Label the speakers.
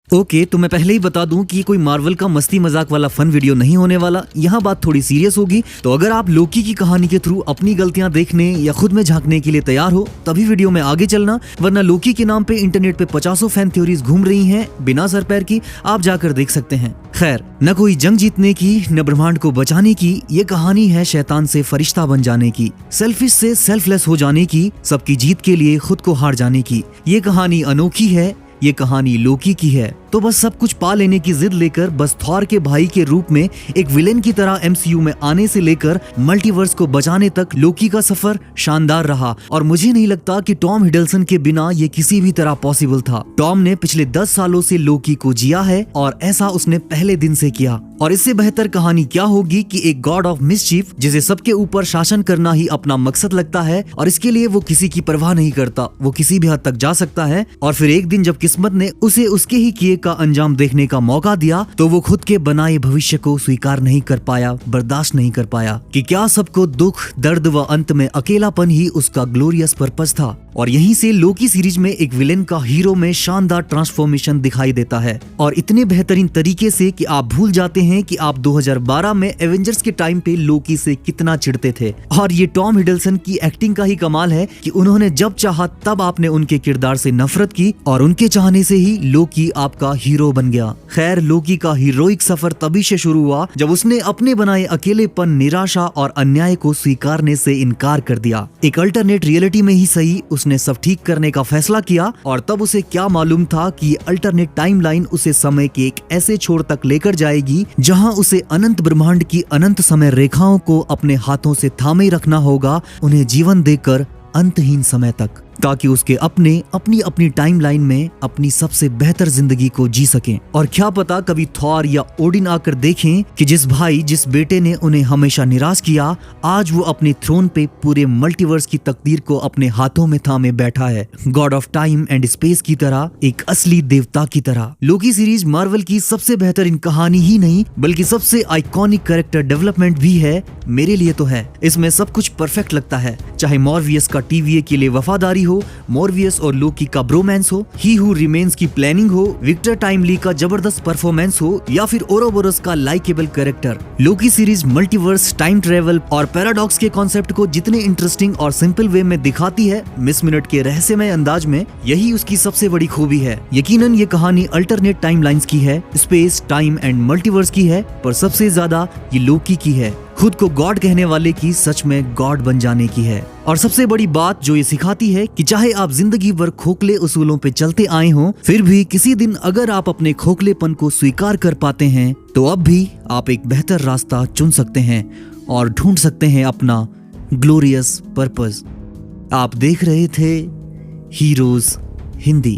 Speaker 1: Okay, तो मैं पहले ही बता दूं कि कोई मार्वल का मस्ती मजाक वाला फन वीडियो नहीं होने वाला। यहाँ बात थोड़ी सीरियस होगी। तो अगर आप लोकी की कहानी के थ्रू अपनी गलतियां देखने या खुद में झांकने के लिए तैयार हो तभी वीडियो में आगे चलना, वरना लोकी के नाम पे इंटरनेट पे 50 फैन थ्योरीज घूम रही हैं बिना सर पैर की, आप जाकर देख सकते हैं। खैर, न कोई जंग जीतने की न ब्रह्मांड को बचाने की, ये कहानी है शैतान से फरिश्ता बन जाने की, सेल्फिश से सेल्फलेस हो जाने की, सबकी जीत के लिए खुद को हार जाने की। ये कहानी अनोखी है, ये कहानी लोकी की है। तो बस सब कुछ पा लेने की जिद लेकर बस थॉर के भाई के रूप में एक विलेन की तरह एमसीयू में आने से लेकर मल्टीवर्स को बचाने तक लोकी का सफर शानदार रहा। और मुझे नहीं लगता कि टॉम हिडलसन के बिना ये किसी भी तरह पॉसिबल था। टॉम ने पिछले 10 सालों से लोकी को जिया है और ऐसा उसने पहले दिन से किया। और इससे बेहतर कहानी क्या होगी कि एक गॉड ऑफ मिसचीफ जिसे सबके ऊपर शासन करना ही अपना मकसद लगता है और इसके लिए वो किसी की परवाह नहीं करता, वो किसी भी हद तक जा सकता है। और फिर एक दिन जब किस्मत ने उसे उसके ही किए का अंजाम देखने का मौका दिया तो वो खुद के बनाए भविष्य को स्वीकार नहीं कर पाया, बर्दाश्त नहीं कर पाया कि क्या सबको दुख, दर्द व अंत में अकेलापन ही उसका ग्लोरियस पर्पस था। और यहीं से लोकी सीरीज में एक विलेन का हीरो में शानदार ट्रांसफॉर्मेशन दिखाई देता है और इतने बेहतरीन तरीके से कि आप भूल जाते हैं कि आप 2012 में एवेंजर्स के टाइम पे लोकी से कितना चिढ़ते थे। और ये टॉम हिडलसन की एक्टिंग का ही कमाल है कि उन्होंने जब चाहा तब आपने उनके किरदार से नफरत की और उनके चाहने से ही लोकी आपका हीरो बन गया। खैर, लोकी का हीरोइक सफर तभी से शुरू हुआ जब उसने अपने बनाए अकेलेपन, निराशा और अन्याय को स्वीकारने से इनकार कर दिया। एक अल्टरनेट रियलिटी में ही सही उसने सब ठीक करने का फैसला किया। और तब उसे क्या मालूम था कि अल्टरनेट टाइमलाइन उसे समय के एक ऐसे छोर तक लेकर जाएगी जहां उसे अनंत ब्रह्मांड की अनंत समय रेखाओं को अपने हाथों से थामे रखना होगा, उन्हें जीवन देकर अंतहीन समय तक, ताकि उसके अपनी अपनी टाइमलाइन में अपनी सबसे बेहतर जिंदगी को जी सकें। और क्या पता कभी थॉर या ओडिन आकर देखें कि जिस भाई, जिस बेटे ने उन्हें हमेशा निराश किया, आज वो अपने थ्रोन पे पूरे मल्टीवर्स की तकदीर को अपने हाथों में थामे बैठा है, God of time and space की तरह, एक असली देवता की तरह। लोकी सीरीज मार्वल की सबसे बेहतरीन कहानी ही नहीं बल्कि सबसे आइकॉनिक कैरेक्टर डेवलपमेंट भी है, मेरे लिए तो है। इसमें सब कुछ परफेक्ट लगता है, चाहे मॉर्वियस का TVA के लिए वफादारी हो, मॉर्वियस और लोकी का ब्रोमांस हो, ही हू रिमेन्स की प्लानिंग हो, विक्टर टाइमली का जबरदस्त परफॉर्मेंस हो, या फिर ओरोबोरस का likeable character. Loki series multiverse, time travel और पैराडॉक्स के कॉन्सेप्ट को जितने इंटरेस्टिंग और सिंपल वे में दिखाती है, मिस मिनट के रहस्यमय अंदाज में, यही उसकी सबसे बड़ी खूबी है। यकीनन ये कहानी अल्टरनेट टाइमलाइंस की है, स्पेस, टाइम एंड मल्टीवर्स की है, पर सबसे ज्यादा ये लोकी की है, खुद को गॉड कहने वाले की सच में गॉड बन जाने की है। और सबसे बड़ी बात जो ये सिखाती है कि चाहे आप जिंदगी भर खोखले उसूलों पे चलते आए हों, फिर भी किसी दिन अगर आप अपने खोखलेपन को स्वीकार कर पाते हैं तो अब भी आप एक बेहतर रास्ता चुन सकते हैं और ढूंढ सकते हैं अपना ग्लोरियस पर्पस। आप देख रहे थे हीरोज हिंदी।